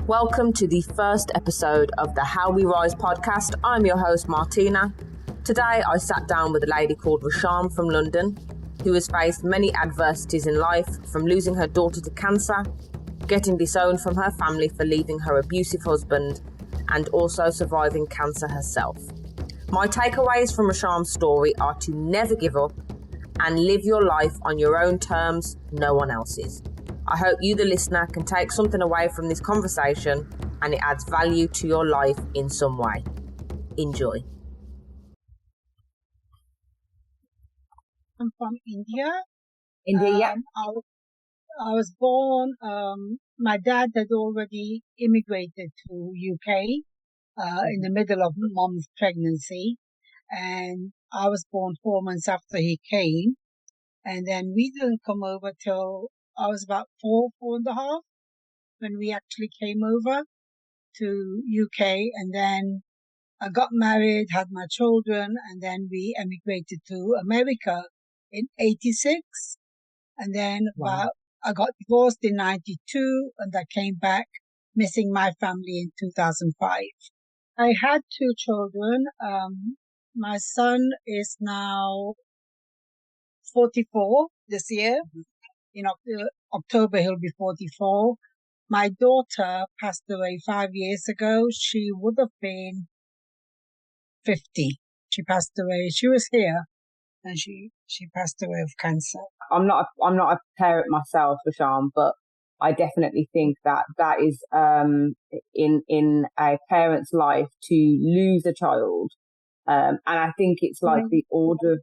Welcome to the first episode of the How We Rise podcast. I'm your host, Martina. Today, I sat down with a lady called Rasham from London, who has faced many adversities in life, from losing her daughter to cancer, getting disowned from her family for leaving her abusive husband, and also surviving cancer herself. My takeaways from Rasham's story are to never give up and live your life on your own terms, no one else's. I hope you, the listener, can take something away from this conversation and it adds value to your life in some way. Enjoy. I'm from India. Yeah. I was born, my dad had already immigrated to UK in the middle of mom's pregnancy. And I was born 4 months after he came. And then we didn't come over till I was about four and a half when we actually came over to UK. And then I got married, had my children, and then we emigrated to America in 86. And then I got divorced in 92 and I came back missing my family in 2005. I had two children. My son is now 44 this year. In October, he'll be 44. My daughter passed away 5 years ago. She would have been 50. She passed away. She was here and she passed away of cancer. I'm not a parent myself, Rasham, but I definitely think that is in a parent's life to lose a child. And I think it's like the order.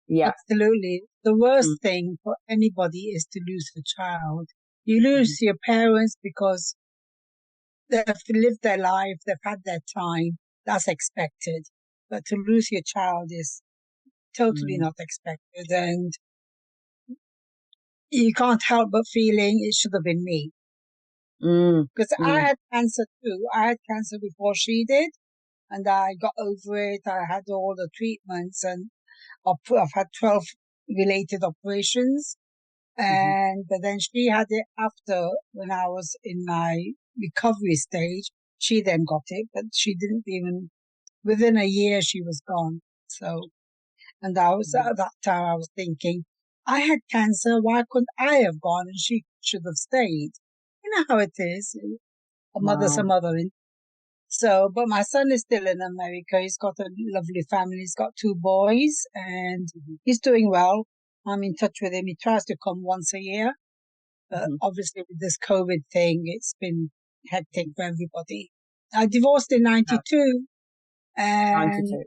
Yeah. Absolutely. The worst thing for anybody is to lose a child. You lose your parents because they've lived their life, they've had their time. That's expected. But to lose your child is totally not expected. And you can't help but feeling it should have been me. Because I had cancer too. I had cancer before she did. And I got over it. I had all the treatments and I've had 12 related operations. But then she had it after, when I was in my recovery stage. She then got it, but she didn't even, within a year she was gone. So, and I was, at that time I was thinking, I had cancer, why couldn't I have gone and she should have stayed? You know how it is. A mother's a mother. So, but my son is still in America. He's got a lovely family. He's got two boys and he's doing well. I'm in touch with him. He tries to come once a year. But obviously with this COVID thing, it's been hectic for everybody. I divorced in 92. And 92.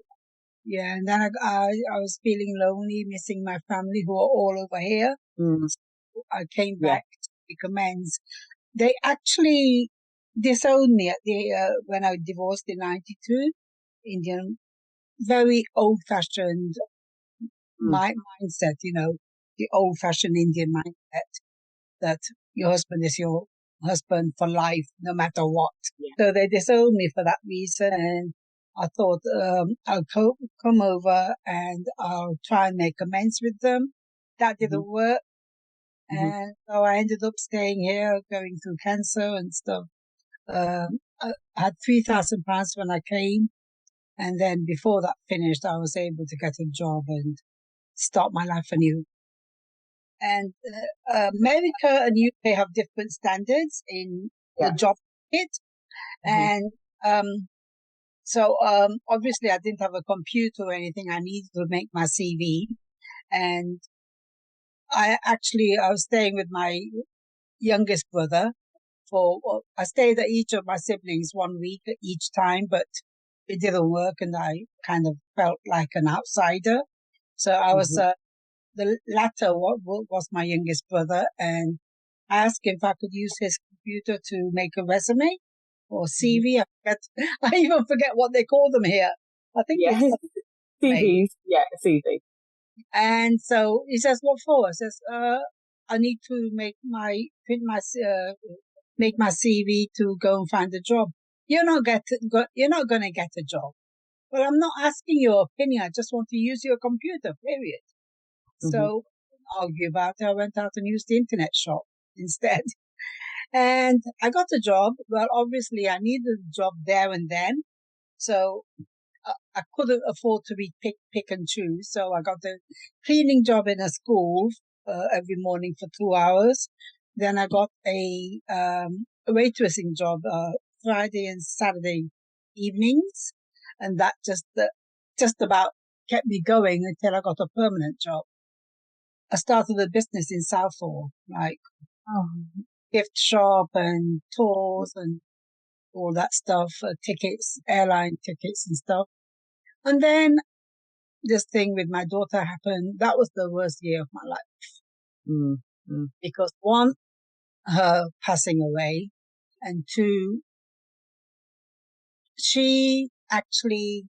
Yeah, and then I was feeling lonely, missing my family who are all over here. So I came back to make amends. They actually disowned me at when I divorced in 92. Indian, very old-fashioned mindset, the old-fashioned Indian mindset that your husband is your husband for life, no matter what. Yeah. So they disowned me for that reason, and I thought I'll come over and I'll try and make amends with them. That didn't work. And so I ended up staying here, going through cancer and stuff. I had £3,000 when I came. And then before that finished, I was able to get a job and start my life anew. And America and UK have different standards in the job market. And so obviously I didn't have a computer or anything. I needed to make my CV. And I was staying with my youngest brother I stayed at each of my siblings 1 week at each time, but it didn't work and I kind of felt like an outsider. So I was, the latter was my youngest brother, and I asked him if I could use his computer to make a resume or CV. I even forget what they call them here. I think it's CVs. Yeah, CV. And so he says, "What for?" I says, "I need to make my CV to go and find a job. You're not going to get a job. Well, I'm not asking your opinion. I just want to use your computer, period." So, argue about it. I went out and used the internet shop instead. And I got a job. Well, obviously I needed a job there and then. So I couldn't afford to be pick and choose. So I got a cleaning job in a school every morning for 2 hours. Then I got a waitressing job Friday and Saturday evenings, and that just about kept me going until I got a permanent job. I started a business in Southall, like gift shop and tours and all that stuff, tickets, airline tickets and stuff. And then this thing with my daughter happened. That was the worst year of my life. Because one, her passing away, and two, she actually,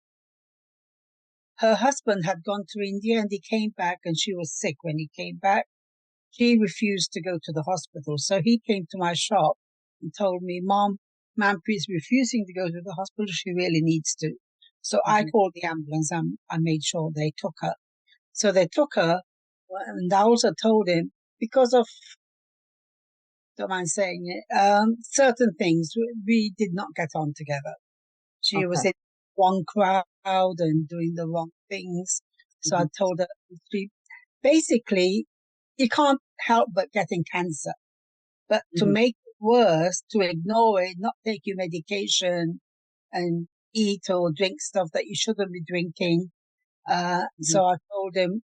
her husband had gone to India and he came back and she was sick when he came back. She refused to go to the hospital. So he came to my shop and told me, Mom, is refusing to go to the hospital. She really needs to. So I called the ambulance and I made sure they took her. So they took her, and I also told him, because of, don't mind saying it, certain things, we did not get on together. She was in one crowd and doing the wrong things. So I told her, basically, you can't help but getting cancer. But to make it worse, to ignore it, not take your medication and eat or drink stuff that you shouldn't be drinking. So I told him,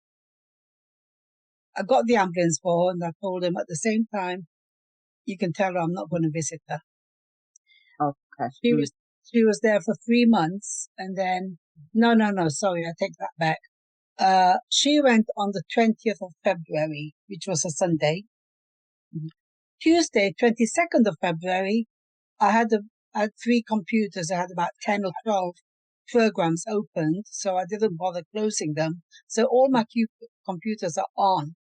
I got the ambulance for her, and I told him at the same time, you can tell her I'm not going to visit her. Okay. She was there for 3 months, and then, no, sorry, I take that back. She went on the 20th of February, which was a Sunday. Tuesday, 22nd of February, I had 3 computers. I had about 10 or 12 programs opened, so I didn't bother closing them. So all my computers are on,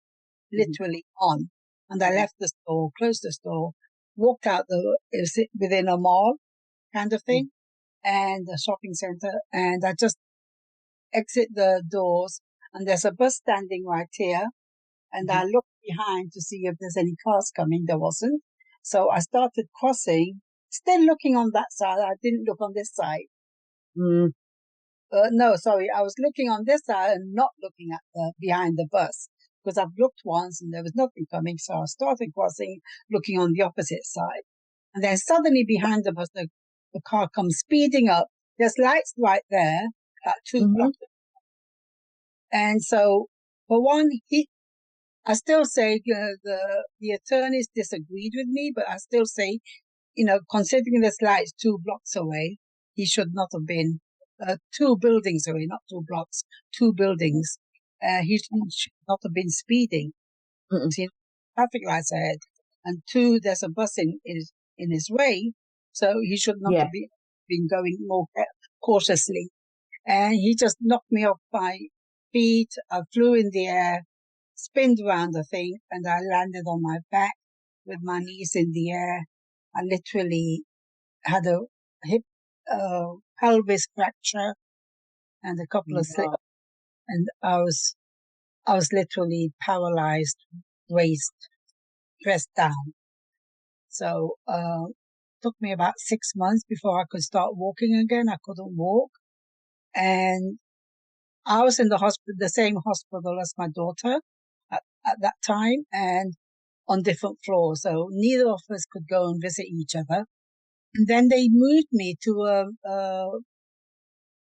literally on. And I left the store, closed the store, walked out within a mall kind of thing, and a shopping center, and I just exit the doors, and there's a bus standing right here, and I looked behind to see if there's any cars coming. There wasn't. So I started crossing, still looking on that side. I didn't look on this side. No, sorry, I was looking on this side and not looking at behind the bus, because I've looked once and there was nothing coming. So I started crossing, looking on the opposite side. And then suddenly behind the bus, the car comes speeding up. There's lights right there at 2 blocks. And so, for one, I still say the attorneys disagreed with me, but I still say, considering this lights 2 blocks away, he should not have been 2 buildings away, not 2 blocks, 2 buildings. He should not have been speeding. See, traffic lights ahead, and 2, there's a bus in his way, so he should not have been going more cautiously. And he just knocked me off my feet. I flew in the air, spinned around the thing, and I landed on my back with my knees in the air. I literally had a hip, pelvis fracture and a couple of slips, and I was literally paralyzed, waist pressed down. So, took me about 6 months before I could start walking again. I couldn't walk. And I was in the same hospital as my daughter at that time, and on different floors. So neither of us could go and visit each other. And then they moved me to a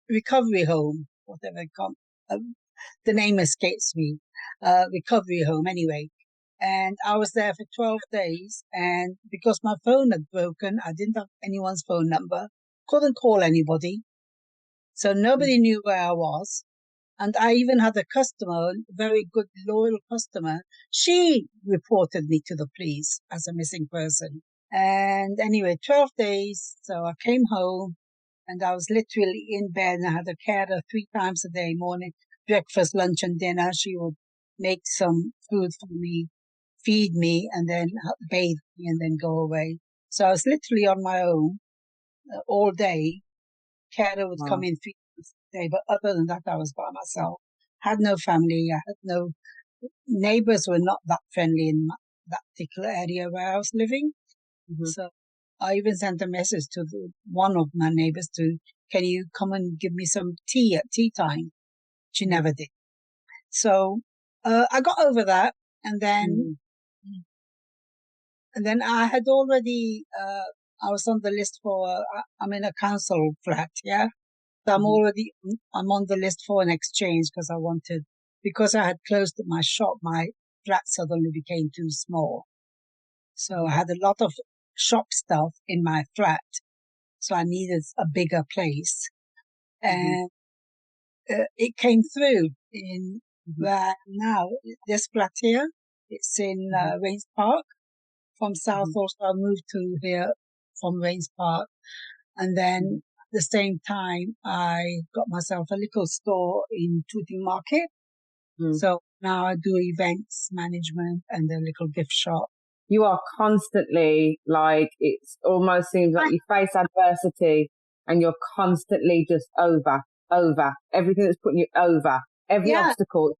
recovery home, whatever they call the name escapes me, recovery home anyway. And I was there for 12 days. And because my phone had broken, I didn't have anyone's phone number, couldn't call anybody. So nobody knew where I was. And I even had a customer, a very good, loyal customer. She reported me to the police as a missing person. And anyway, 12 days. So I came home and I was literally in bed, and I had a carer 3 times a day, morning, breakfast, lunch, and dinner. She would make some food for me, feed me, and then bathe me and then go away. So I was literally on my own all day. Carer would come in 3 times a day, but other than that, I was by myself. Had no family. I had no neighbors. Were not that friendly in that particular area where I was living. So I even sent a message to one of my neighbors can you come and give me some tea at tea time? She never did. So I got over that, and then I had already I was on the list for I'm in a council flat, yeah. So I'm on the list for an exchange because I had closed my shop, my flat suddenly became too small. So I had a lot of shop stuff in my flat. So I needed a bigger place. And it came through in where now, this flat here, it's in Rains Park. From South also, I moved to here from Rains Park. And then at the same time, I got myself a little store in Tooting Market. So now I do events management and a little gift shop. You are constantly it almost seems like you face adversity and you're constantly just over. Everything that's putting you over. Every obstacle.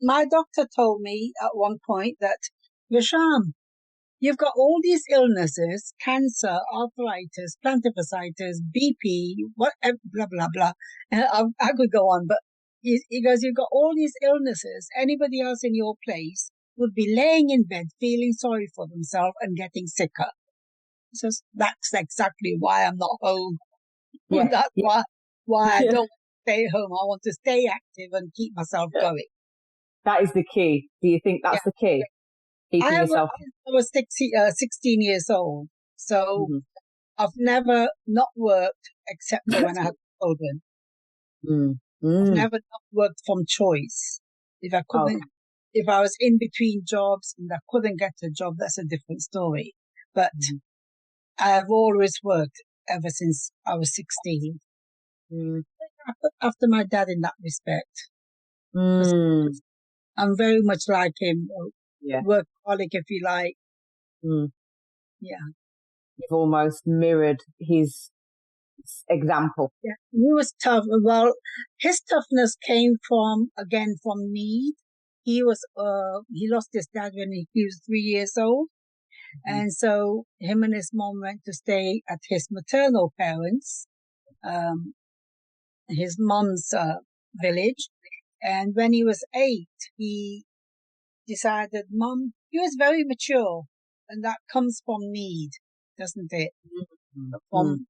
My doctor told me at one point that, Rasham, you've got all these illnesses, cancer, arthritis, plantar fasciitis, BP, whatever, blah, blah, blah. And I could go on, but he goes, you've got all these illnesses. Anybody else in your place would be laying in bed, feeling sorry for themselves and getting sicker. So that's exactly why I'm not home. That's why I don't stay home. I want to stay active and keep myself going. That is the key. Do you think that's the key? Keeping yourself. I was 16 years old, so I've never not worked except for when I had children. I've never not worked from choice. If I couldn't, if I was in between jobs and I couldn't get a job, that's a different story. But I've always worked ever since I was 16. After my dad in that respect. I'm very much like him, workaholic if you like. Yeah. You've almost mirrored his example. Yeah, he was tough. Well, his toughness came from need. He lost his dad when he was 3 years old. And so him and his mom went to stay at his maternal parents, his mom's village. And when he was 8, he decided, he was very mature, and that comes from need, doesn't it? From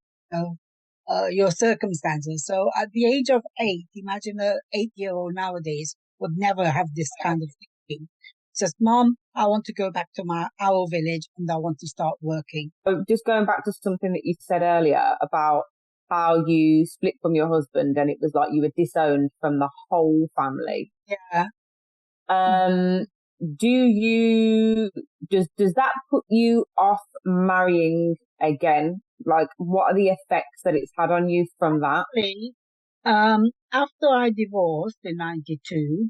your circumstances. So at the age of 8, imagine an 8-year-old nowadays would never have this kind of thinking. Says, Mom, I want to go back to our village and I want to start working. So just going back to something that you said earlier about how you split from your husband and it was like you were disowned from the whole family. Yeah. Does that put you off marrying again? Like, what are the effects that it's had on you from that? After I divorced in 92,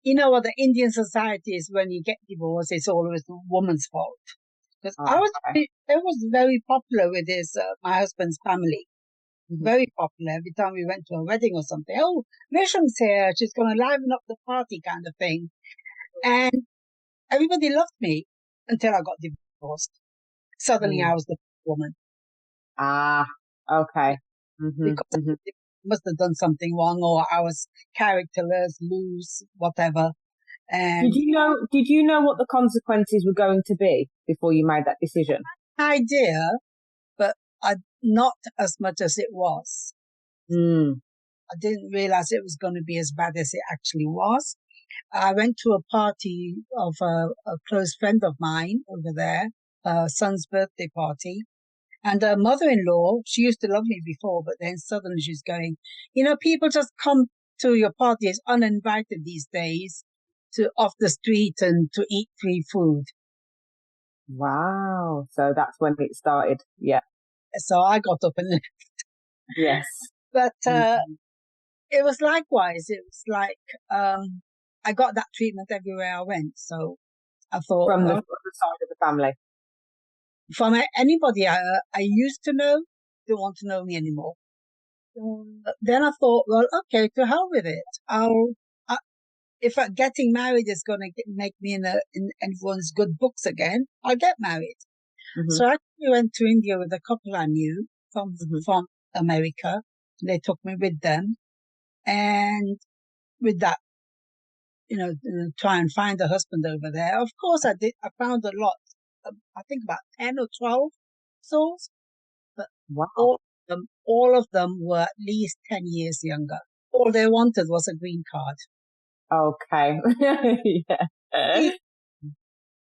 you know what the Indian society is, when you get divorced, it's always the woman's fault. Because I was very popular with my husband's family. Very popular. Every time we went to a wedding or something, oh, Rasham's here, she's going to liven up the party kind of thing. And everybody loved me until I got divorced. Suddenly I was the woman. Okay. Because I must have done something wrong, or I was characterless, loose, whatever. And did you know what the consequences were going to be before you made that decision? Idea, but not as much as it was. I didn't realize it was going to be as bad as it actually was. I went to a party of a close friend of mine over there, her son's birthday party. And her mother-in-law, she used to love me before, but then suddenly she's going, people just come to your parties uninvited these days, off the street and to eat free food. Wow. So that's when it started. Yeah. So I got up and left. Yes. But it was likewise. It was like I got that treatment everywhere I went. So I thought... From the side of the family? From anybody I used to know, don't want to know me anymore. Then I thought, well, okay, to hell with it. if getting married is going to make me in everyone's good books again, I'll get married. So I actually went to India with a couple I knew from America. They took me with them. And with that, try and find a husband over there. Of course I did. I found a lot. I think about 10 or 12 souls. But all of them were at least 10 years younger. All they wanted was a green card. Okay.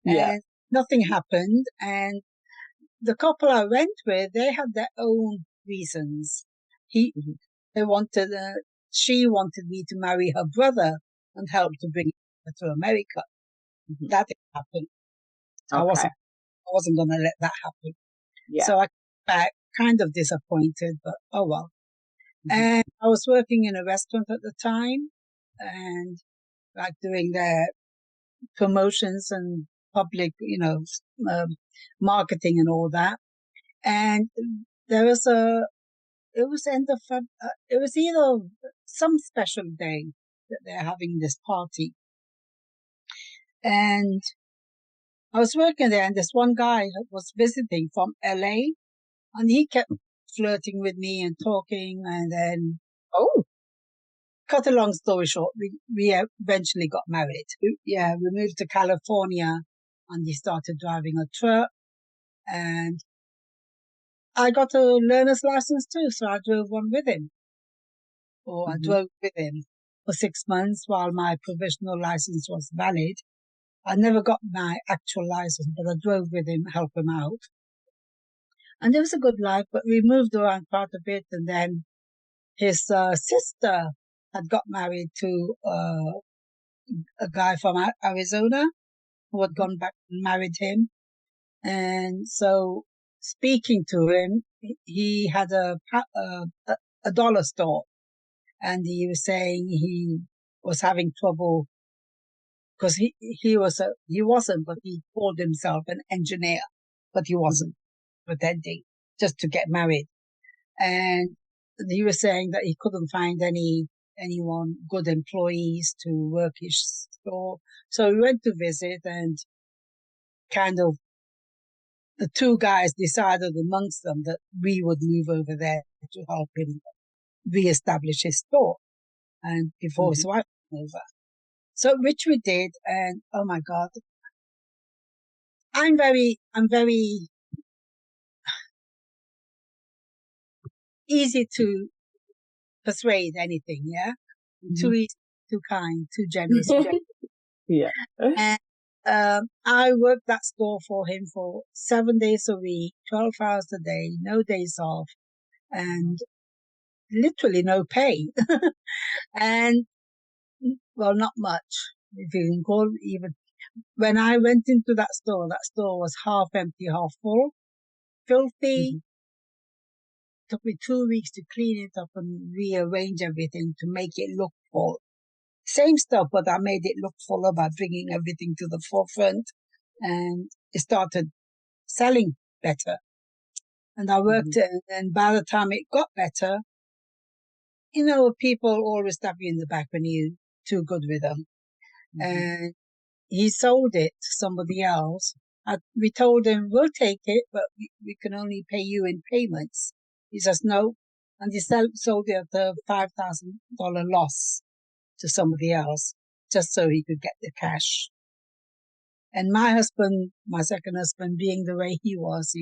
And nothing happened. And the couple I went with, they had their own reasons. They wanted, she wanted me to marry her brother and help to bring her to America. That didn't happen. I wasn't going to let that happen. So I came back kind of disappointed, but oh well. And I was working in a restaurant at the time and like doing their promotions and public, marketing and all that. And there was it was it was either some special day that they're having this party. And I was working there and this one guy was visiting from LA and he kept flirting with me and talking. And then, cut a long story short, we eventually got married. We moved to California and he started driving a truck and I got a learner's license too. So I drove one with him I drove with him for 6 months while my provisional license was valid. I never got my actual license, but I drove with him, helped him out. And it was a good life, but we moved around quite a bit. And then his sister had got married to a guy from Arizona who had gone back and married him. And so speaking to him, he had a dollar store. And he was saying he was having trouble because he wasn't, but he called himself an engineer, but he wasn't pretending just to get married. And he was saying that he couldn't find anyone, good employees to work his store. So we went to visit and kind of the two guys decided amongst them that we would move over there to help him reestablish his store and before his wife came over. So, which we did, and oh my God, I'm very easy to persuade anything, too easy, too kind, too generous. And I worked that store for him for 7 days a week, 12 hours a day, no days off, and literally no pay. And well, not much, if you can call it even. When I went into that store was half empty, half full, filthy. Took me 2 weeks to clean it up and rearrange everything to make it look full. Same stuff, but I made it look fuller by bringing everything to the forefront, and it started selling better. And I worked and by the time it got better, people always stab you in the back when you're too good with them. And he sold it to somebody else. We told him, we'll take it, but we can only pay you in payments. He says no. And he sold it at a $5,000 loss to somebody else just so he could get the cash. And my husband, my second husband, being the way he was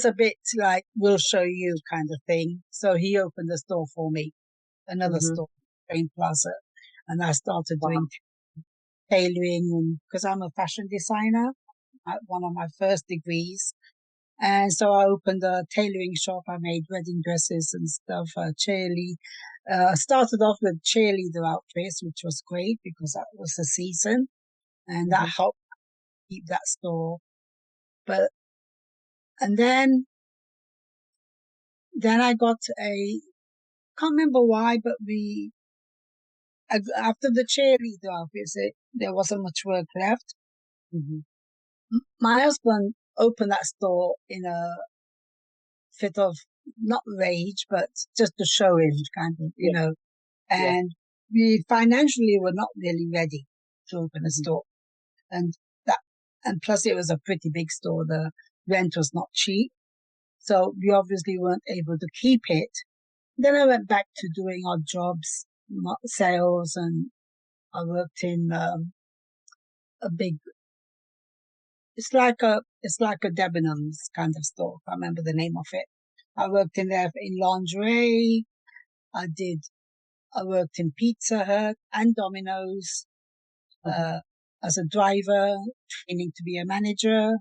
a bit like, we'll show you kind of thing. So he opened a store for me, another store, Train Plaza. And I started doing tailoring because I'm a fashion designer, one of my first degrees. And so I opened a tailoring shop. I made wedding dresses and stuff, started off with cheerleader outfits, which was great because that was the season and that helped keep that store. And then I got can't remember why, but after the cheerleader outfits, there wasn't much work left. My husband opened that store in a fit of not rage, but just to show him kind of, and we financially were not really ready to open a store. And plus it was a pretty big store. The rent was not cheap. So we obviously weren't able to keep it. Then I went back to doing odd jobs, sales, and I worked in a big, it's like a Debenhams kind of store. I remember the name of it. I worked in there in lingerie. I worked in Pizza Hut and Domino's, as a driver, training to be a manager.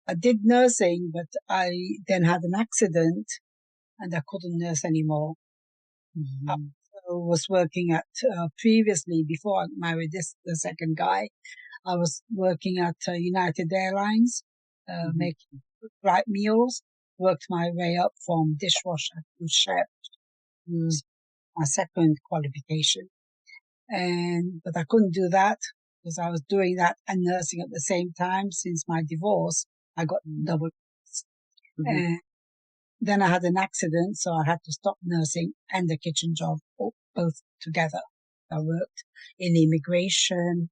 I did nursing, but I then had an accident and I couldn't nurse anymore. I was working at, previously, before I married the second guy, I was working at United Airlines, making flight meals, worked my way up from dishwasher to chef, my second qualification. But I couldn't do that because I was doing that and nursing at the same time. Since my divorce, I got double. And then I had an accident, so I had to stop nursing and the kitchen job both together. I worked in immigration,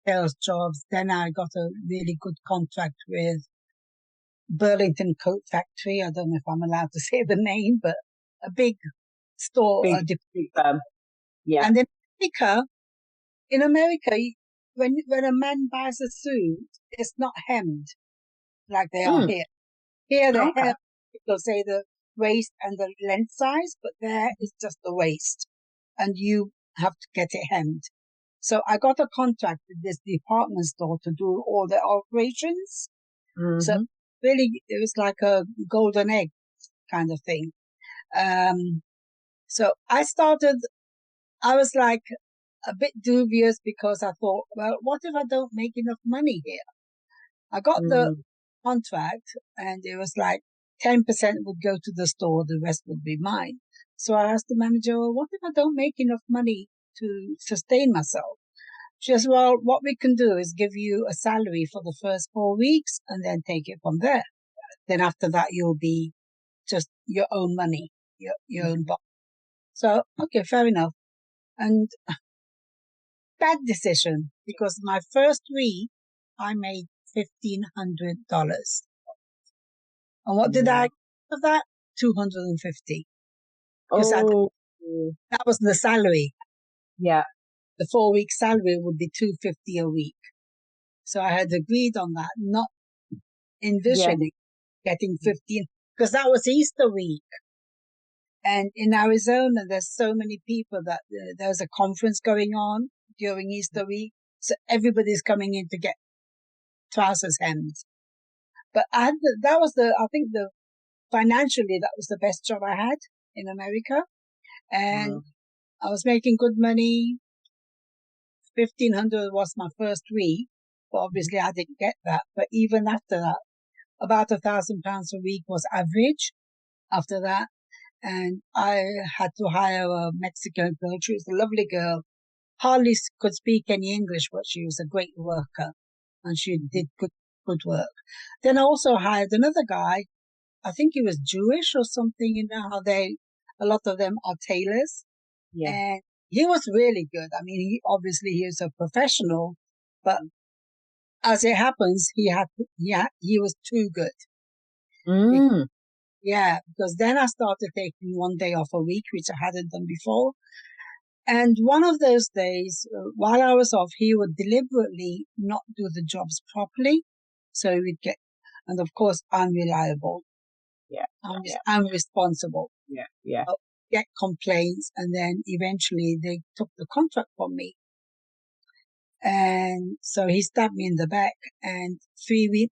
sales jobs. Then I got a really good contract with Burlington Coat Factory. I don't know if I'm allowed to say the name, but a big store. Big firm. Yeah. And in America, when a man buys a suit, it's not hemmed like they are here. Here they have, people say the waist and the length size, but there is just the waist, and you have to get it hemmed. So I got a contract with this department store to do all the operations. So really, it was like a golden egg kind of thing. So I was like a bit dubious because I thought, well, what if I don't make enough money here? I got the contract and it was like 10% would go to the store, the rest would be mine. So I asked the manager, well, what if I don't make enough money to sustain myself? She says, well, what we can do is give you a salary for the first 4 weeks and then take it from there. Then after that, you'll be just your own money, your own boss. So, okay, fair enough. And bad decision, because my first week, I made $1,500. And what did I get of that? $250. Because that was the salary. Yeah. The 4-week salary would be $250 a week. So I had agreed on that, not envisioning getting 15, because that was Easter week. And in Arizona, there's so many people that there's a conference going on during Easter week. So everybody's coming in to get trousers hemmed. But I think financially, that was the best job I had in America. And I was making good money. $1,500 was my first week. But obviously I didn't get that. But even after that, about £1,000 a week was average after that. And I had to hire a Mexican girl. She was a lovely girl. Hardly could speak any English, but she was a great worker. And she did good work. Then I also hired another guy. I think he was Jewish or something. You know how a lot of them are tailors. Yeah. And he was really good. I mean, he is a professional, but as it happens, he was too good. Yeah, because then I started taking one day off a week, which I hadn't done before. And one of those days, while I was off, he would deliberately not do the jobs properly. So we'd and of course, unreliable. Yeah. Unresponsible. Yeah. Get complaints. And then eventually they took the contract from me. And so he stabbed me in the back. And 3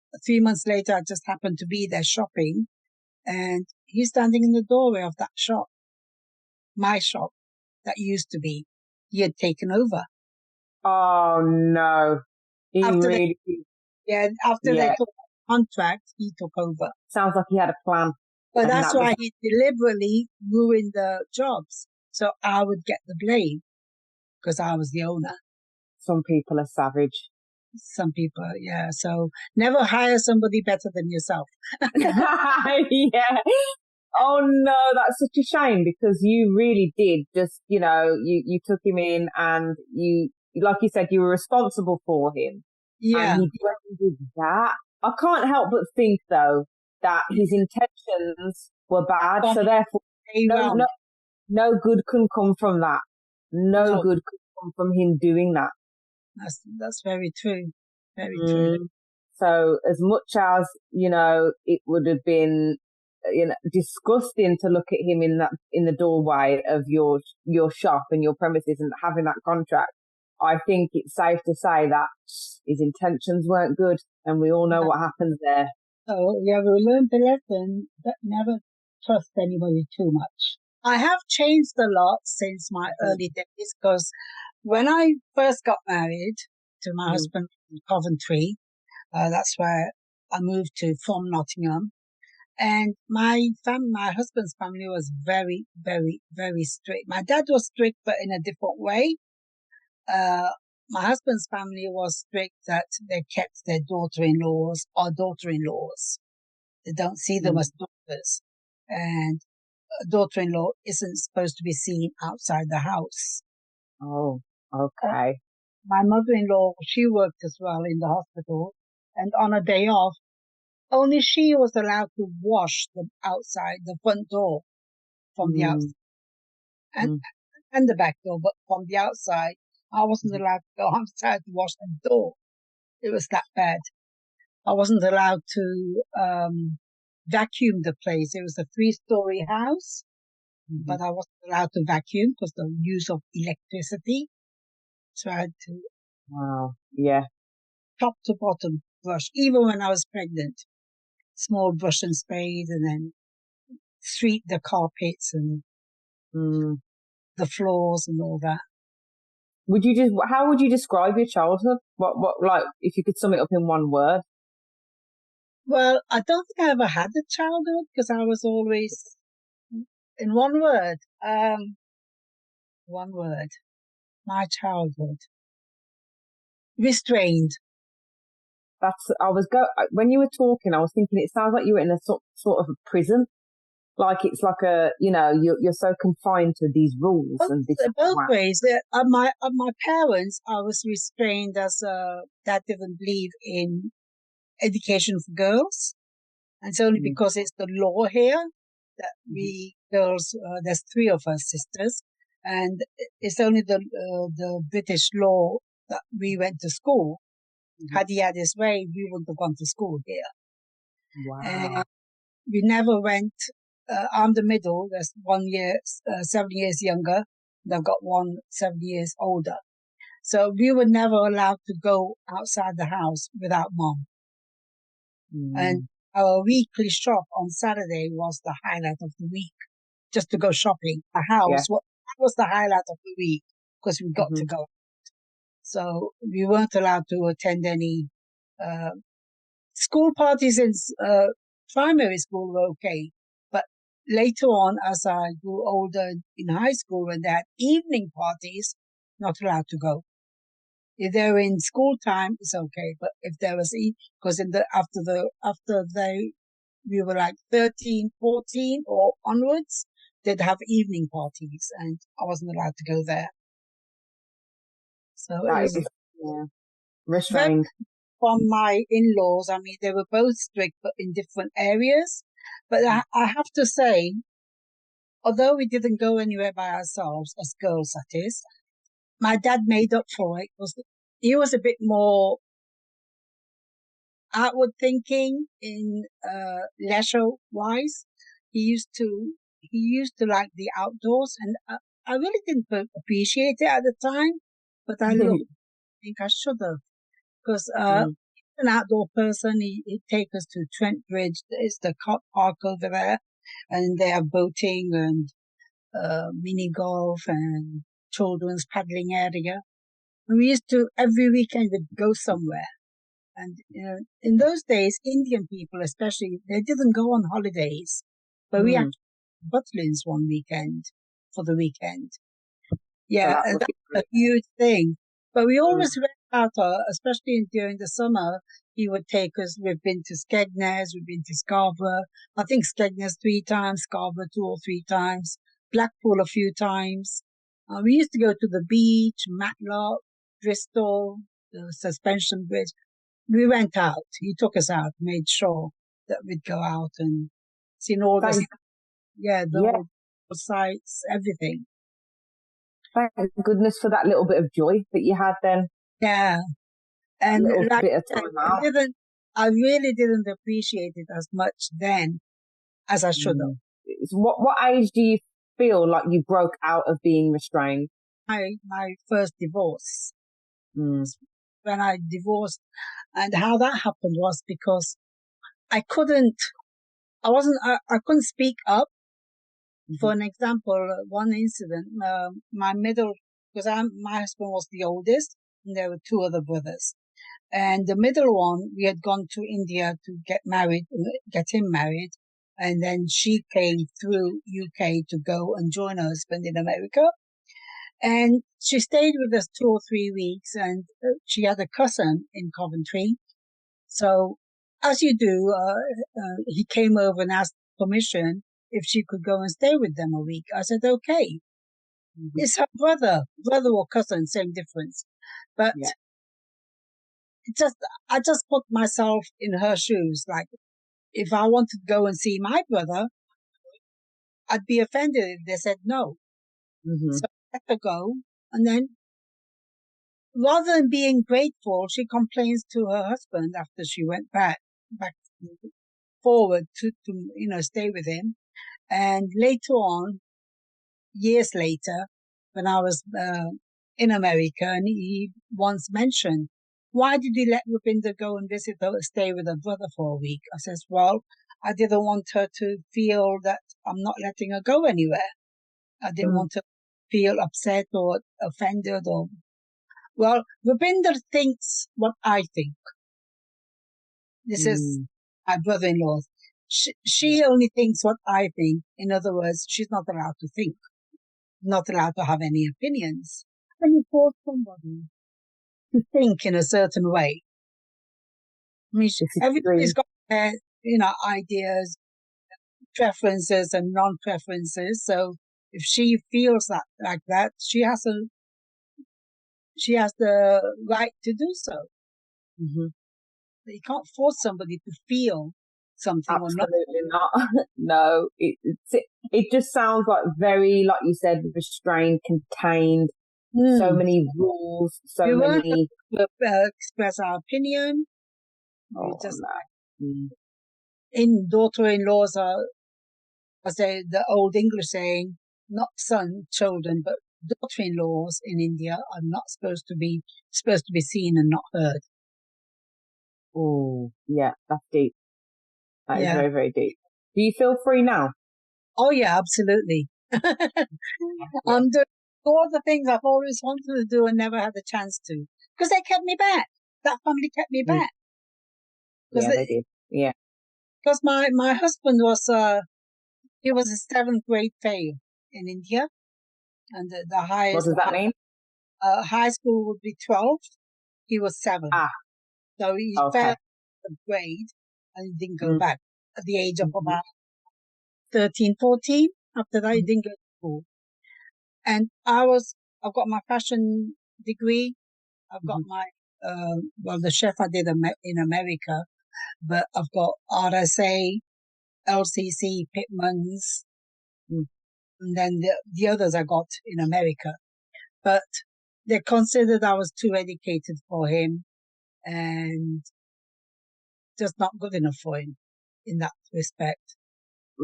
months later, I just happened to be there shopping. And he's standing in the doorway of that shop, my shop that used to be. He had taken over. Oh, no. After they took the contract, he took over. Sounds like he had a plan. But that's why he deliberately ruined the jobs. So I would get the blame because I was the owner. Some people are savage. Some people, yeah. So never hire somebody better than yourself. Yeah. Oh no, that's such a shame because you really did just, you took him in and you, like you said, you were responsible for him. Yeah. And he did that. I can't help but think though that his intentions were bad, so therefore no good can come from that. No good can come from him doing that. That's very true. Very true. So as much as, it would have been, disgusting to look at him in the doorway of your shop and your premises and having that contract, I think it's safe to say that his intentions weren't good, and we all know what happens there. So yeah, we learned the lesson that never trust anybody too much. I have changed a lot since my early days, because when I first got married to my husband in Coventry, that's where I moved to from Nottingham. And my husband's family was very, very, very strict. My dad was strict, but in a different way. My husband's family was strict that they kept their daughter-in-laws or daughter-in-laws. They don't see them as daughters. And a daughter-in-law isn't supposed to be seen outside the house. Oh, okay. My mother-in-law, she worked as well in the hospital. And on a day off, only she was allowed to wash the outside, the front door from the outside. And the back door, but from the outside, I wasn't allowed to go outside to wash the door. It was that bad. I wasn't allowed to vacuum the place. It was a 3-story house, but I wasn't allowed to vacuum because the use of electricity. So I had to top to bottom brush, even when I was pregnant. Small brush and spade, and then sweep the carpets and the floors and all that. How would you describe your childhood? What, like, if you could sum it up in one word? Well, I don't think I ever had a childhood because I was always, in one word, my childhood. Restrained. When you were talking, I was thinking it sounds like you were in a sort of a prison. Like it's like you're so confined to these rules and this. Both ways. My parents, I was restrained as dad didn't believe in education for girls, and it's only because it's the law here that we girls. There's 3 of us sisters, and it's only the British law that we went to school. Had he had his way, we wouldn't have gone to school here. Wow. And we never went. I'm the middle. There's 1 year, 7 years younger. And I've got one 7 years older. So we were never allowed to go outside the house without mom. And our weekly shop on Saturday was the highlight of the week. Just to go shopping. The house was the highlight of the week because we got to go. So we weren't allowed to attend any school parties in primary school were okay. But later on, as I grew older in high school, when they had evening parties, not allowed to go. If they were in school time, it's okay. But if there was, because we were like 13, 14 or onwards, they'd have evening parties and I wasn't allowed to go there. So it was restrained. From my in-laws, I mean, they were both strict, but in different areas. But I have to say, although we didn't go anywhere by ourselves, as girls, that is, my dad made up for it. He was a bit more outward thinking in leisure-wise. He used to like the outdoors, and I really didn't appreciate it at the time. But I think I should have. Because an outdoor person, he'd take us to Trent Bridge. There's the park over there, and they have boating and mini golf and children's paddling area. And we used to, every weekend, we'd go somewhere. And in those days, Indian people especially, they didn't go on holidays. But we actually Butlins one weekend for the weekend. Yeah, that's a huge thing. But we always went out, especially during the summer, he would take us. We've been to Skegness, we've been to Scarborough. I think Skegness 3 times, Scarborough 2 or 3 times, Blackpool a few times. We used to go to the beach, Matlock, Bristol, the suspension bridge. We went out. He took us out, made sure that we'd go out and seen all the, the sights, everything. Thank goodness for that little bit of joy that you had then. Yeah. And a little like, bit of time out. I really didn't appreciate it as much then as I should have. What age do you feel like you broke out of being restrained? My first divorce. When I divorced, and how that happened was because I couldn't speak up. For an example, one incident, my husband was the oldest, and there were 2 other brothers. And the middle one, we had gone to India to get him married. And then she came through UK to go and join her husband in America. And she stayed with us 2 or 3 weeks, and she had a cousin in Coventry. So as you do, he came over and asked permission if she could go and stay with them a week. I said, okay. It's her brother or cousin, same difference. But I just put myself in her shoes. Like, if I wanted to go and see my brother, I'd be offended if they said no. So I let her go. And then, rather than being grateful, she complains to her husband after she went back forward to stay with him. And later on, years later, when I was in America, and he once mentioned, why did you let Rupinder go and stay with her brother for a week? I says, well, I didn't want her to feel that I'm not letting her go anywhere. I didn't want her to feel upset or offended well, Rupinder thinks what I think. This is my brother-in-law. She only thinks what I think. In other words, she's not allowed to think, not allowed to have any opinions. When you force somebody to think in a certain way, I mean, everybody's got their, ideas, preferences and non-preferences. So if she feels that like that, she has the right to do so. You can't force somebody to feel something or not. Absolutely not. No, it just sounds like very, like you said, restrained, contained. So many rules, we many. Express our opinion. In daughter-in-laws are, as the old English saying, not children, but daughter-in-laws in India are not supposed to be seen and not heard. Oh, yeah, that's deep. That is very, very deep. Do you feel free now? Oh, yeah, absolutely. I'm doing all the things I've always wanted to do and never had the chance to. Because they kept me back. That family kept me back. Yeah, they did. Yeah. Because my husband he was a 7th grade fail in India. And the highest. What does that mean? High school would be 12. He was 7. So he failed the grade and he didn't go back at the age of about 13, 14. After that, he didn't go to school. And I've got my fashion degree. I've got my, the chef I did in America, but I've got RSA, LCC, Pitman's, and then the others I got in America. But they considered I was too educated for him and just not good enough for him in that respect.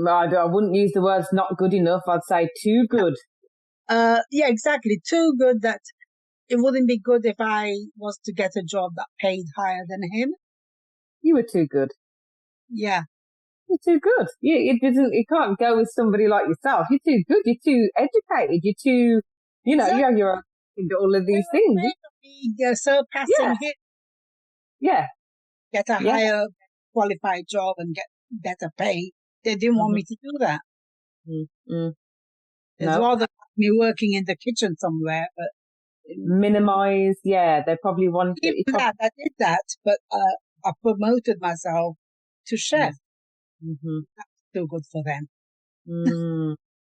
I wouldn't use the words not good enough. I'd say too good. Yeah, exactly. Too good that it wouldn't be good if I was to get a job that paid higher than him. You were too good. Yeah. You're too good. You can't go with somebody like yourself. You're too good. You're too educated. You're too, you have your own into all of these things. Surpassing him. Yeah. Get a higher qualified job and get better pay. They didn't want me to do that. They'd rather me working in the kitchen somewhere, but minimize. Yeah, they probably want Even that, I did that, but I promoted myself to chef. Mm-hmm. That's too good for them.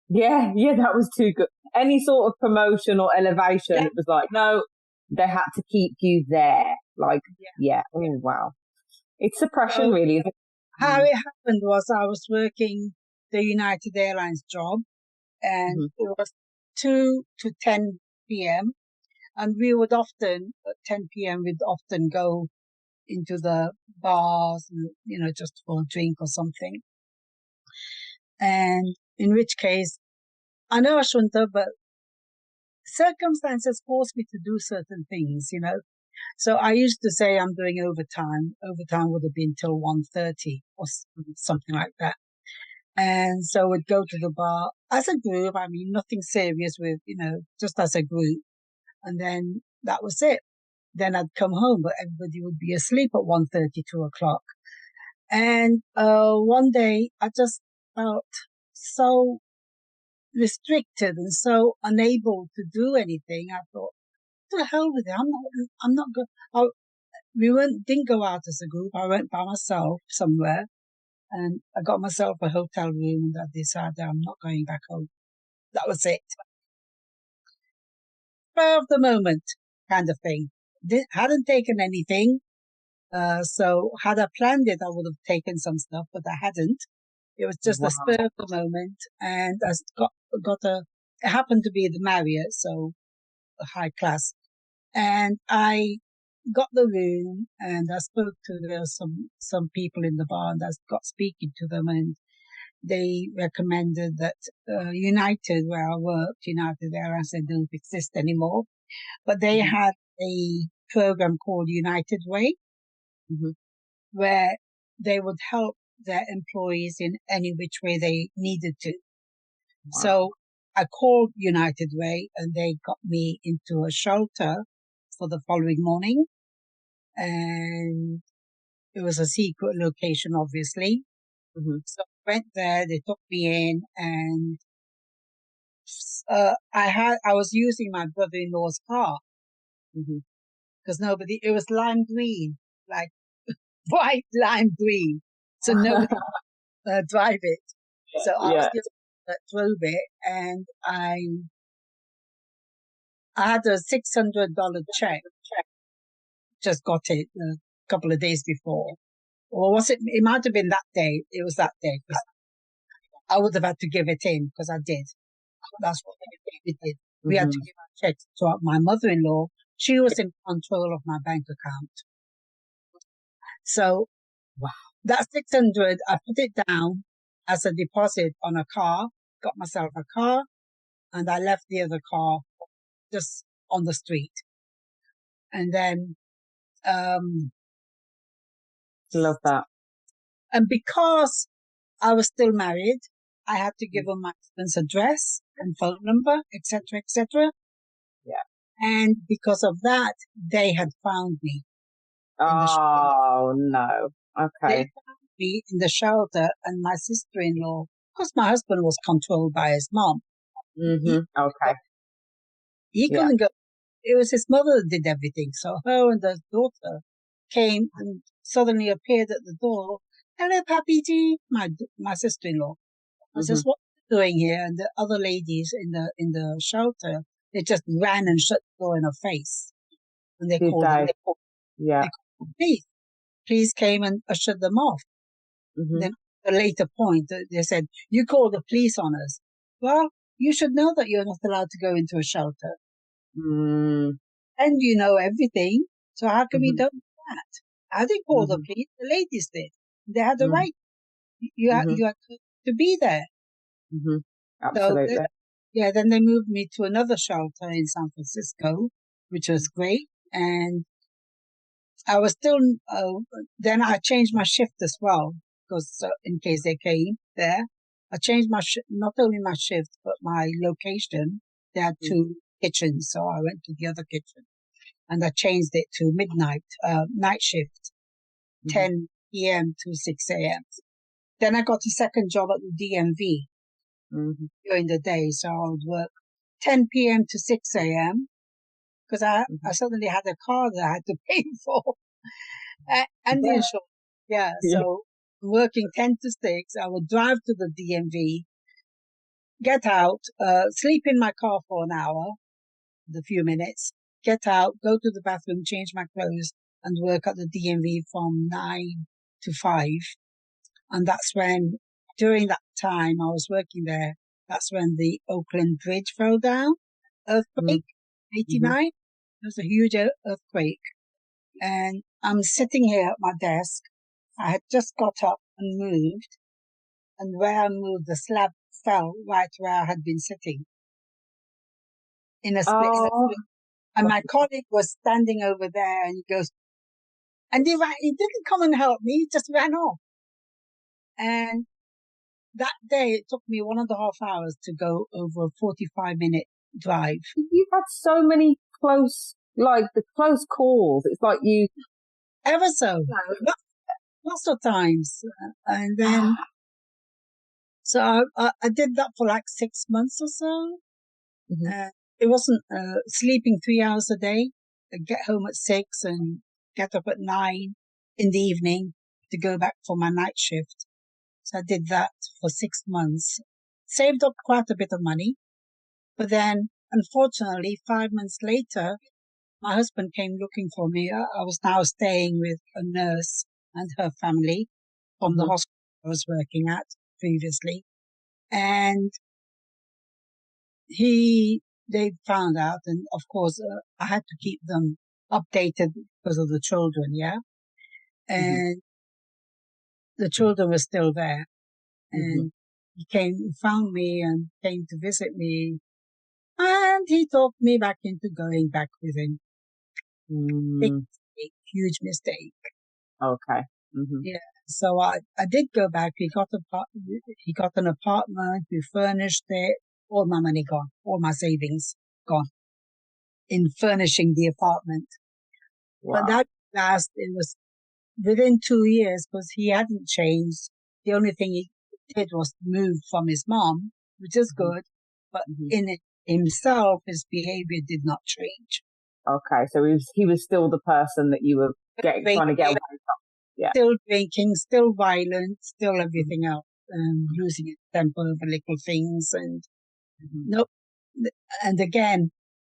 Yeah, that was too good. Any sort of promotion or elevation, it was like, no, they had to keep you there. Like, oh wow. It's suppression, really. How it happened was I was working the United Airlines job, and it was 2 to 10 p.m. And we would often, at 10 p.m., we'd often go into the bars, and, just for a drink or something. And in which case, I know I shouldn't have, but circumstances forced me to do certain things. So I used to say I'm doing overtime. Overtime would have been till 1:30 or something like that. And so we'd go to the bar as a group. I mean, nothing serious with, just as a group. And then that was it. Then I'd come home, but everybody would be asleep at 1:30, 2:00. And one day I just felt so restricted and so unable to do anything. I thought, to hell with it. I'm not good. Didn't go out as a group. I went by myself somewhere, and I got myself a hotel room, and I decided I'm not going back home. That was it. Spur of the moment kind of thing. Hadn't taken anything. So had I planned it, I would have taken some stuff, but I hadn't. It was just a spur of the moment, and I it happened to be the Marriott, so a high class. And I got the room, and I spoke to some people in the bar, and I got speaking to them, and they recommended that United, where I worked, United Airlines, they don't exist anymore, but they had a program called United Way, where they would help their employees in any which way they needed to. Wow. So I called United Way, and they got me into a shelter for the following morning. And it was a secret location, obviously. So I went there, they took me in, and I was using my brother-in-law's car, because it was lime green, like white lime green. So nobody drive it. So I was the one that drove it, and I had a $600 check. Just got it a couple of days before. Or was it? It might have been that day. It was that day. I would have had to give it in, because I did. That's what we did. We had to give our checks to my mother-in-law. She was in control of my bank account. So that 600, I put it down as a deposit on a car, got myself a car, and I left the other car just on the street. And then, love that. And because I was still married, I had to give them my husband's address and phone number, etc., etc. Yeah. And because of that, they had found me. Oh, no. Okay. They found me in the shelter, and my sister-in-law, because my husband was controlled by his mom. Okay. He couldn't go. It was his mother that did everything. So her and the daughter came and suddenly appeared at the door. Hello, Papi G, my sister-in-law. I says, what are you doing here? And the other ladies in the shelter, they just ran and shut the door in her face. And they called the police. Police came and ushered them off. Then at a later point, they said, you called the police on us. Well, you should know that you're not allowed to go into a shelter. And you know everything. So how come you don't do that? I didn't call the police. The ladies did. They had the right. You had to be there. Absolutely. So then they moved me to another shelter in San Francisco, which was great. And I was still, then I changed my shift as well, because in case they came there, I changed not only my shift, but my location. They had 2 kitchens, so I went to the other kitchen. And I changed it to midnight, night shift, 10 p.m. to 6 a.m. Then I got a second job at the DMV during the day. So I would work 10 p.m. to 6 a.m. because I suddenly had a car that I had to pay for, and the insurance. Yeah, so working 10 to 6, I would drive to the DMV, get out, sleep in my car for an hour, the few minutes, get out, go to the bathroom, change my clothes, and work at the DMV from 9 to 5. And that's when, during that time I was working there, that's when the Oakland Bridge fell down, earthquake, 89. It was a huge earthquake. And I'm sitting here at my desk. I had just got up and moved. And where I moved, the slab fell right where I had been sitting. In a split second. And my colleague was standing over there and he goes, and he didn't come and help me, he just ran off. And that day, it took me 1.5 hours to go over a 45-minute drive. You've had so many close calls. It's like you... Ever so. Lots of times. And then, so I did that for like 6 months or so. It wasn't sleeping 3 hours a day. I'd get home at 6 and get up at 9 in the evening to go back for my night shift. So I did that for 6 months. Saved up quite a bit of money. But then, unfortunately, 5 months later, my husband came looking for me. I was now staying with a nurse and her family from the hospital I was working at previously. And they found out, and of course, I had to keep them updated because of the children, yeah? And the children were still there. And he found me and came to visit me. And he talked me back into going back with him. Big mistake, huge mistake. Okay. Yeah. So I did go back. He got an apartment. We furnished it. All my money gone. All my savings gone in furnishing the apartment. Wow. But that it was within 2 years because he hadn't changed. The only thing he did was move from his mom, which is good. But in it himself, his behavior did not change. Okay, so he was still the person that you were trying to get away from. Yeah. Still drinking, still violent, still everything else, losing his temper over little things, and nope. And again,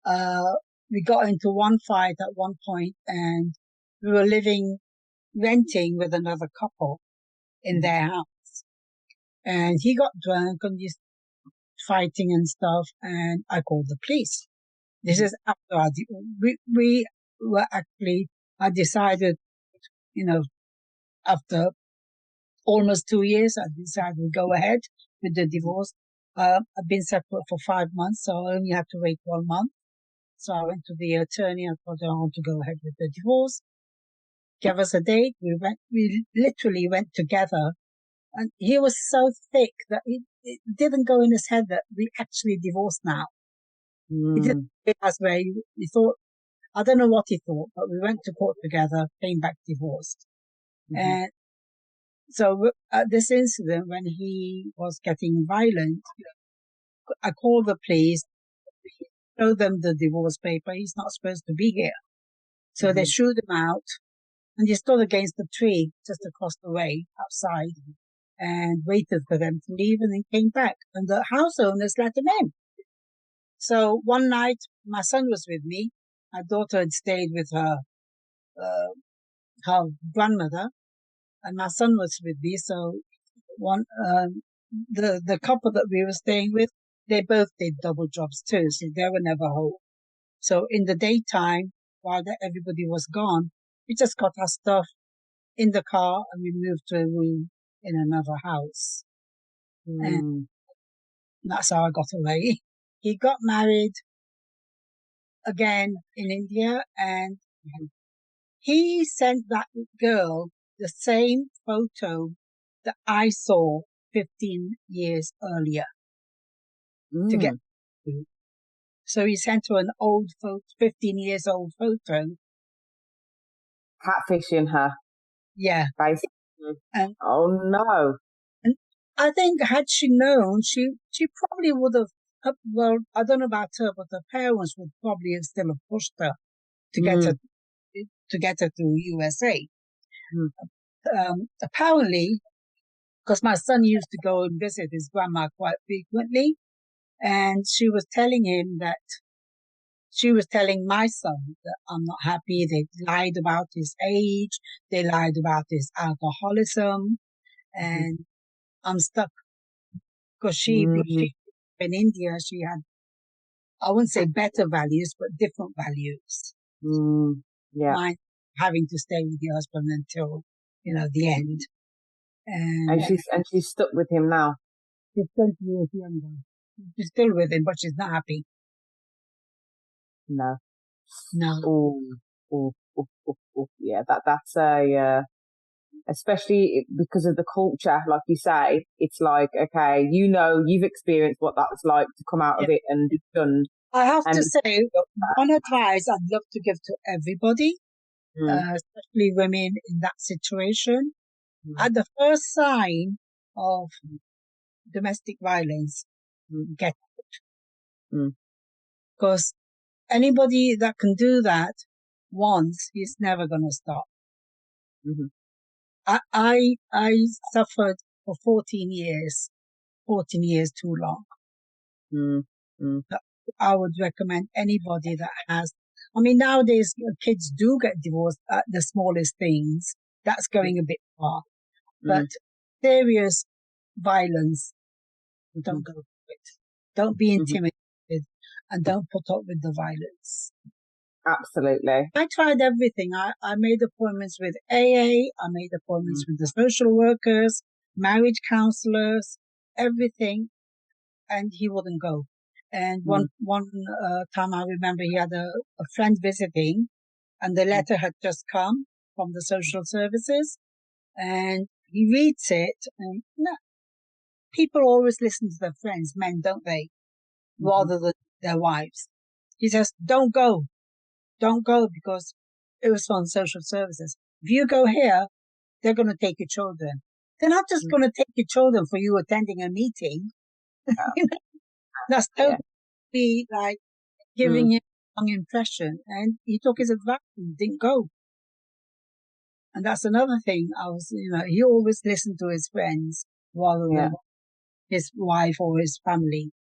we got into one fight at one point, and we were renting with another couple in their house, and he got drunk and just fighting and stuff, and I called the police. This is after I decided, after almost 2 years, I decided to go ahead with the divorce. I've been separate for 5 months, so I only have to wait 1 month. So I went to the attorney. I told her I want to go ahead with the divorce. Give us a date. We literally went together. And he was so thick that it didn't go in his head that we actually divorced now. He didn't realize where he thought, I don't know what he thought, but we went to court together, came back divorced. And so at this incident, when he was getting violent, I called the police, showed them the divorce paper. He's not supposed to be here. So they shooed him out, and he stood against the tree just across the way outside and waited for them to leave, and then came back. And the house owners let him in. So one night, my son was with me. My daughter had stayed with her grandmother, and my son was with me. So the couple that we were staying with, they both did double jobs too, so they were never home. So in the daytime, while everybody was gone, we just got our stuff in the car and we moved to a room in another house. And that's how I got away. He got married again in India, and he sent that girl the same photo that I saw 15 years earlier to get to. So he sent her an old 15 years old photo. Catfishing her. Yeah. Basically. And, oh no. And I think had she known, she probably would have well, I don't know about her, but her parents would probably have still have pushed her to get her to USA. Apparently, because my son used to go and visit his grandma quite frequently, and she was telling my son that I'm not happy. They lied about his age. They lied about his alcoholism, and I'm stuck because she in India, she had, I wouldn't say better values, but different values. Yeah. Mine having to stay with the husband until, the end. And she's stuck with him now. She's 20 years younger. She's still with him, but she's not happy. No. No. Yeah, that's especially because of the culture, like you say, it's like, okay, you've experienced what that's like to come out of it and be done. I have to say, one advice I'd love to give to everybody, especially women in that situation, at the first sign of domestic violence, get out. Because anybody that can do that once is never going to stop. I suffered for 14 years too long. I would recommend anybody that has, nowadays kids do get divorced at the smallest things. That's going a bit far. But serious violence, don't go for it. Don't be intimidated and don't put up with the violence. Absolutely. I tried everything. I made appointments with AA. I made appointments with the social workers, marriage counselors, everything. And he wouldn't go. And one time I remember he had a friend visiting and the letter had just come from the social services and he reads it and people always listen to their friends, men, don't they? Rather than their wives. He says, don't go because it was from social services. If you go here, they're going to take your children. They're not just going to take your children for you attending a meeting. That's totally like giving him a wrong impression. And he took his advice and didn't go. And that's another thing. He always listened to his friends rather than his wife or his family.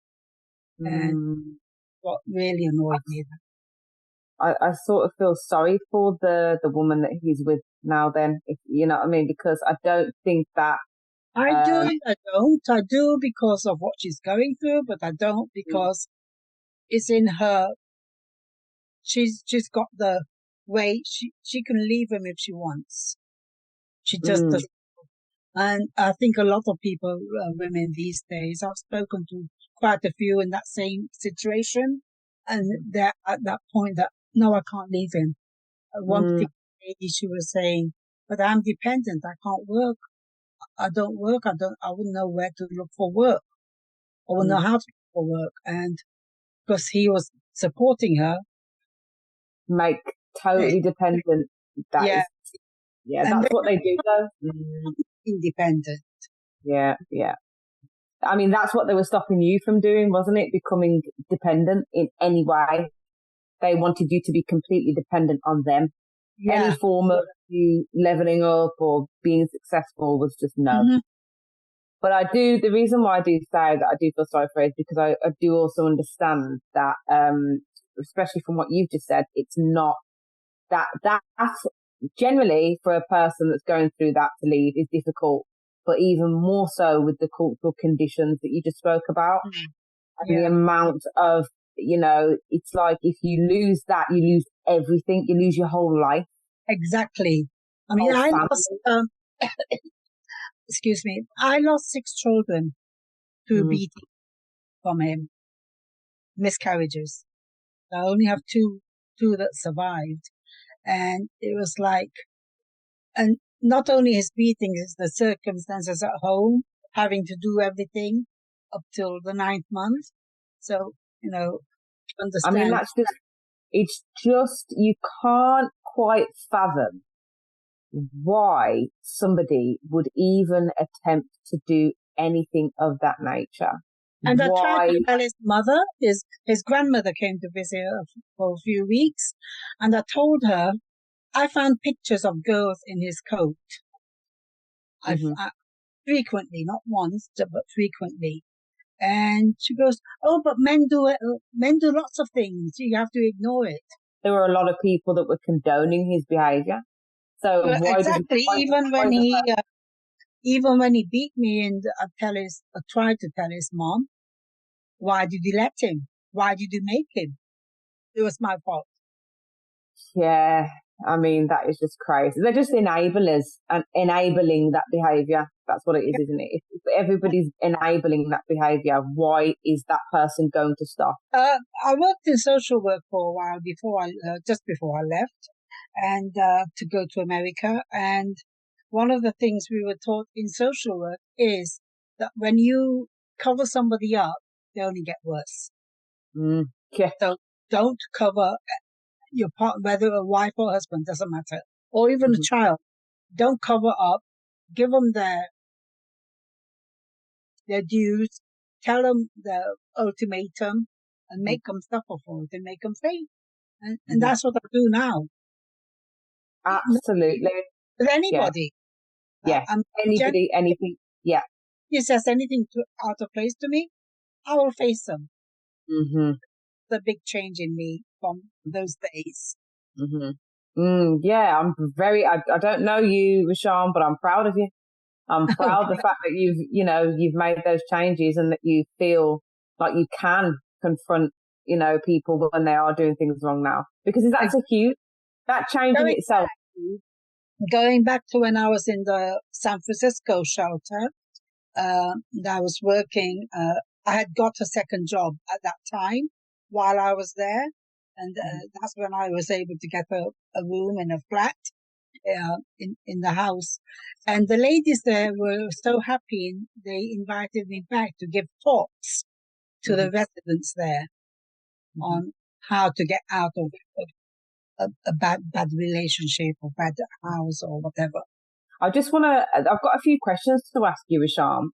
And what really annoyed me. I sort of feel sorry for the woman that he's with now then, if you know what I mean, because I don't think that I do because of what she's going through, but I don't because it's in her. She's got the way she can leave him if she wants. She just doesn't. And I think a lot of people, women these days, I've spoken to quite a few in that same situation, and they're at that point that no, I can't leave him. One particular lady, she was saying, "But I'm dependent. I can't work. I don't work. I wouldn't know where to look for work. I wouldn't know how to look for work." And because he was supporting her. Make totally dependent. That's what they do though. Independent. Yeah. I mean, that's what they were stopping you from doing, wasn't it? Becoming dependent in any way. They wanted you to be completely dependent on them. Yeah. Any form of you leveling up or being successful was just no. But the reason why I do say that I do feel sorry for it is because I do also understand that, especially from what you've just said, it's not that's generally for a person that's going through that to leave is difficult, but even more so with the cultural conditions that you just spoke about and the amount of, it's like if you lose that, you lose everything, you lose your whole life. Exactly. I mean, I lost, excuse me, I lost 6 children through beating from him, miscarriages. I only have two that survived. And it was like, and not only his beating, it's the circumstances at home, having to do everything up till the 9th month. So, understand. I mean, it's just, you can't quite fathom why somebody would even attempt to do anything of that nature. And I tried Why? to tell his mother, his grandmother came to visit her for a few weeks, and I told her I found pictures of girls in his coat. I frequently, not once, but frequently. And she goes, "Oh, but men do lots of things. You have to ignore it." There were a lot of people that were condoning his behaviour. So Well, why exactly. Even when he beat me, and I tried to tell his mom, "Why did you let him? Why did you make him? It was my fault." Yeah, I mean, that is just crazy. They're just enablers and enabling that behaviour. That's what it is, isn't it? If everybody's enabling that behaviour, why is that person going to stop? I worked in social work for a while just before I left, and to go to America. And one of the things we were taught in social work is that when you cover somebody up, they only get worse. Yeah. So don't cover your partner, whether a wife or husband, doesn't matter, or even a child. Don't cover up. Give them their dues. Tell them the ultimatum, and make them suffer for it, and make them pay. And that's what I do now. Absolutely. With anybody. Yeah. Anybody, anything. Yeah. If there's anything out of place to me, I will face them. The big change in me from those days. Yeah, I don't know you, Rasham, but I'm proud of you. I'm proud of the fact that you've made those changes and that you feel like you can confront, people when they are doing things wrong now. Because that's that change in itself. Going back to when I was in the San Francisco shelter, I was working, I had got a second job at that time while I was there. And that's when I was able to get a room in a flat in the house. And the ladies there were so happy. They invited me back to give talks to the residents there on how to get out of a bad relationship or bad house or whatever. I've got a few questions to ask you, Rasham,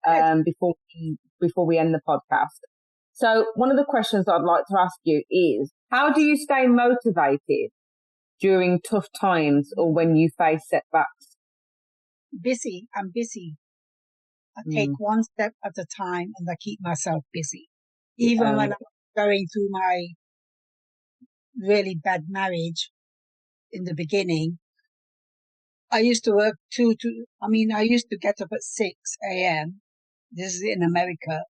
before we end the podcast. So one of the questions I'd like to ask you is, how do you stay motivated during tough times or when you face setbacks? Busy. I'm busy. I take one step at a time and I keep myself busy. Even when I'm going through my really bad marriage in the beginning, I used to work I used to get up at 6 a.m. This is in America.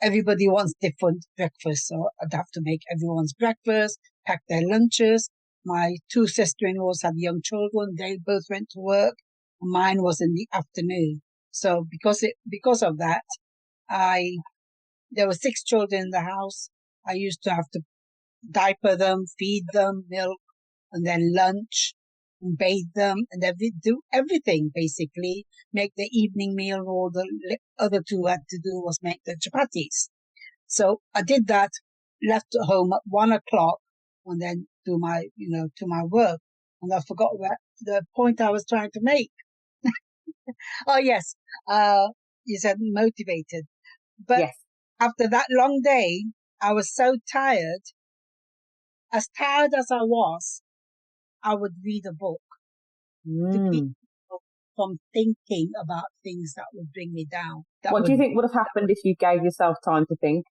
Everybody wants different breakfast, so I'd have to make everyone's breakfast, pack their lunches. My two sister-in-laws had young children. They both went to work. Mine was in the afternoon. So because of that, there were 6 children in the house. I used to have to diaper them, feed them, milk, and then lunch, and bathe them, and do everything basically. Make the evening meal. All the other 2 had to do was make the chapatis. So I did that, left home at 1 o'clock, and then do my work. And I forgot the point I was trying to make. Oh yes, you said motivated, but yes. After that long day, I was so tired. As tired as I was, I would read a book to keep me from thinking about things that would bring me down. What do you think would have happened if you gave yourself time to think?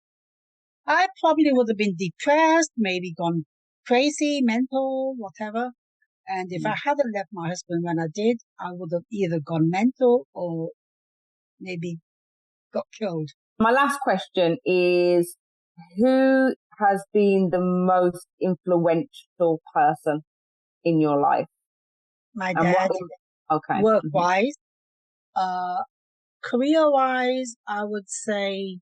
I probably would have been depressed, maybe gone crazy, mental, whatever. And if I hadn't left my husband when I did, I would have either gone mental or maybe got killed. My last question is, who has been the most influential person in your life? My dad. Okay. Work-wise. Career-wise, I would say,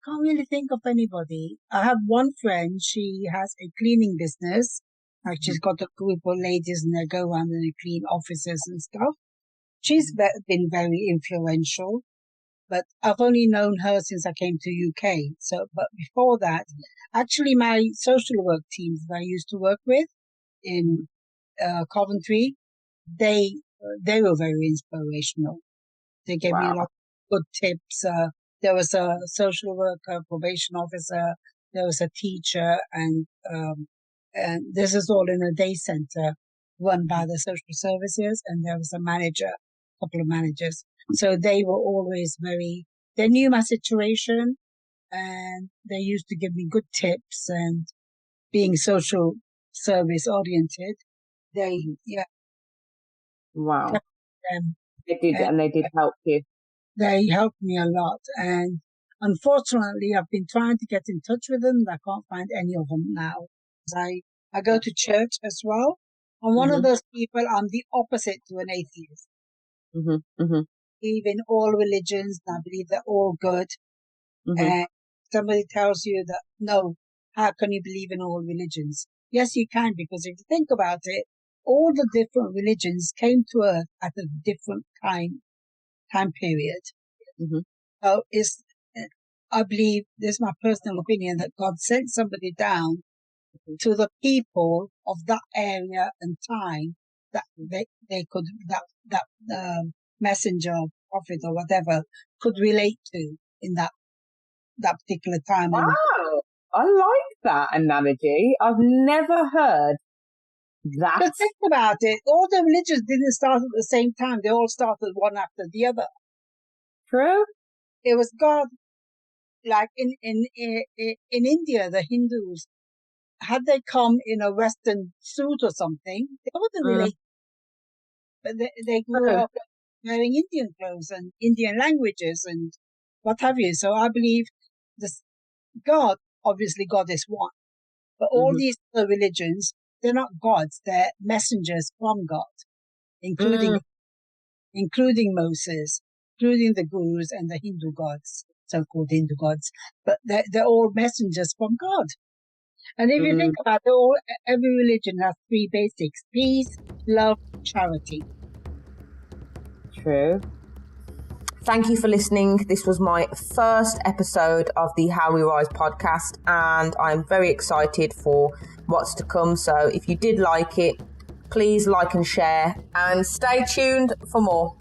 can't really think of anybody. I have one friend. She has a cleaning business. Like she's got a group of ladies and they go around and they clean offices and stuff. She's been very influential, but I've only known her since I came to UK. But before that, actually my social work teams that I used to work with in Coventry, they were very inspirational. They gave me a lot of good tips. There was a social worker, probation officer, there was a teacher, and this is all in a day center run by the social services, and there was a manager, a couple of managers. So they were always they knew my situation, and they used to give me good tips, and being social service oriented, Wow. Them. They did, and they did help you. They helped me a lot, and unfortunately, I've been trying to get in touch with them. I can't find any of them now. I go to church as well. I'm one of those people. I'm the opposite to an atheist. I believe in all religions, and I believe they're all good. And somebody tells you that, no, how can you believe in all religions? Yes, you can, because if you think about it, all the different religions came to earth at a different time period. So I believe, this is my personal opinion, that God sent somebody down to the people of that area and time that they could, that messenger, prophet, or whatever, could relate to in that particular time. Wow, I like that analogy. I've never heard that. But think about it. All the religions didn't start at the same time. They all started one after the other. True. It was God, like in India, the Hindus, had they come in a Western suit or something, they wouldn't relate. But they grew up wearing Indian clothes and Indian languages and what have you. So I believe God, obviously God is one, but all these other religions, they're not gods, they're messengers from God, including Moses, including the gurus and the Hindu gods, so-called Hindu gods, but they're all messengers from God. And if you think about it, every religion has three basics: peace, love, charity. True. Thank you for listening. This was my first episode of the How We Rise podcast, and I'm very excited for what's to come. So if you did like it, please like and share, and stay tuned for more.